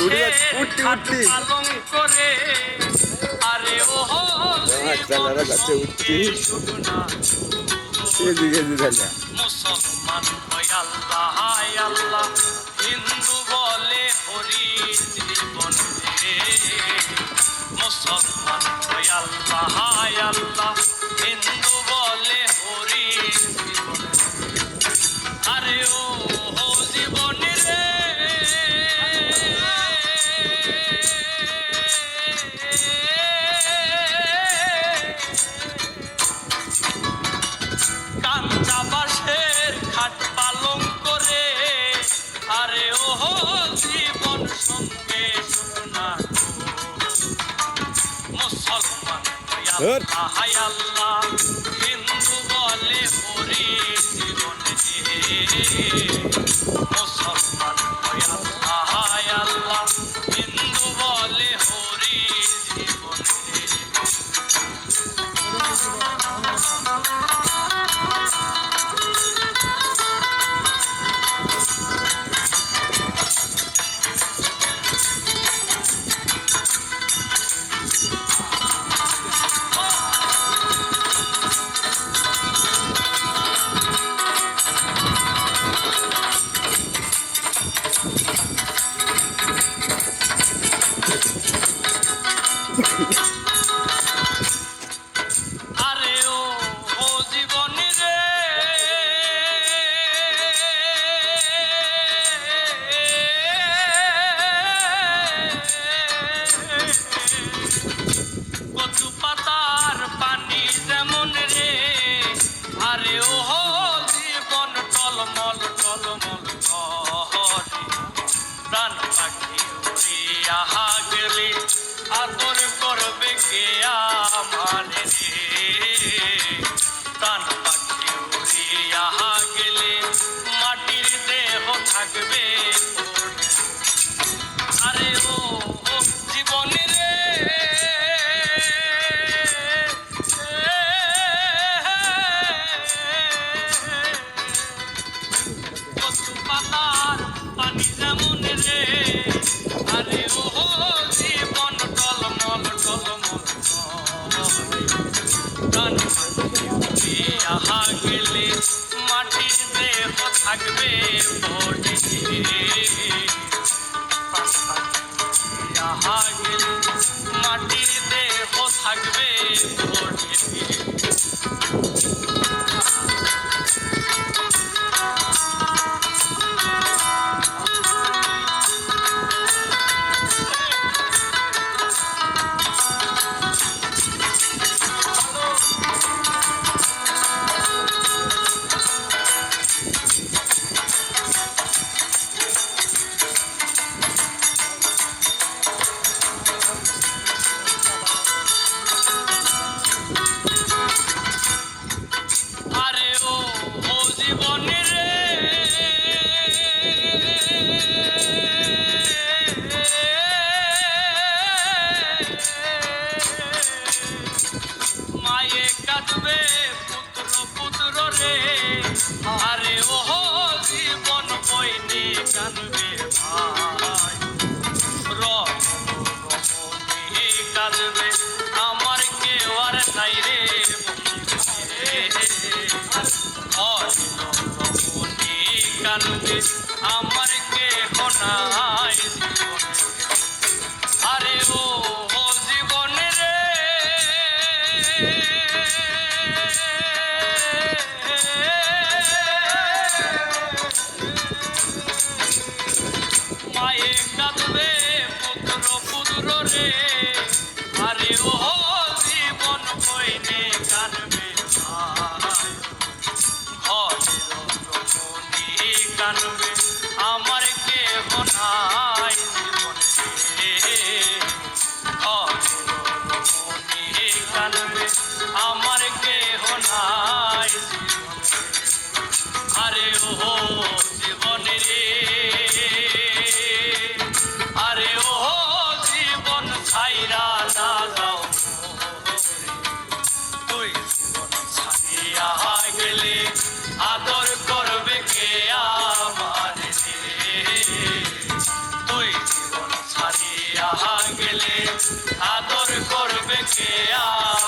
পাশে খাট পালং করে আরে ও শুধু না মুসলমান হয় আল্লাহ আল্লাহ হিন্দু বলে হরি জীবন রে মুসলমান হয় আল্লাহ আল্লাহ হিন্দু বলে হরি জীবন আরে ও জীবন রে কাঞ্চা বাঁশের খাট পালং করে আরে ও জীবন সঙ্গে শুনা মুসলমান হায় আল্লাহ হিন্দু বলে হরি জীবন মুসলমান হায় আল্লাহ হিন্দু বলে হরি জীবন আরে ও জীবন রে কচু পাতার পানি যেমন রে আরে ও জীবন টলমল টলমল প্রাণ পাখি উড়িয়া গেলে আদর করবে কে আমার রে প্রাণ পাখি উড়িয়া গেলে মাটির দেহ থাকবে আরে ও জীবন রে কচু পাতার পানি যেমন রে আরে ও জীবন টলমল টলমল প্রাণ আহা গেলে মাটির দেহ থাকবে বডি আহা গেলে মাটির দেহ থাকবে বডি আরে ও জীবন রে মায়ে কাঁদবে পুত্র পুত্র রে আরে ও জীবন বইনি কাঁদবে ভাই রমণী কাঁদবে আমার কেউ আর নাই রে কানবে আমার কেহ নাই আরে ও জীবন রে মায়ে কাঁদবে পুত্র পুত্র রে আরে ও জীবন বইনে কানবে কানবে আমার কেহ নাই জীবনে কানবে আমার কেহ নাই আরে ও জীবন রে আরে ও জীবন ছাইরা না যাও তুই জীবন ছাড়িয়া গেলে আদর করবে কে আমার রে তুই জীবন কে আর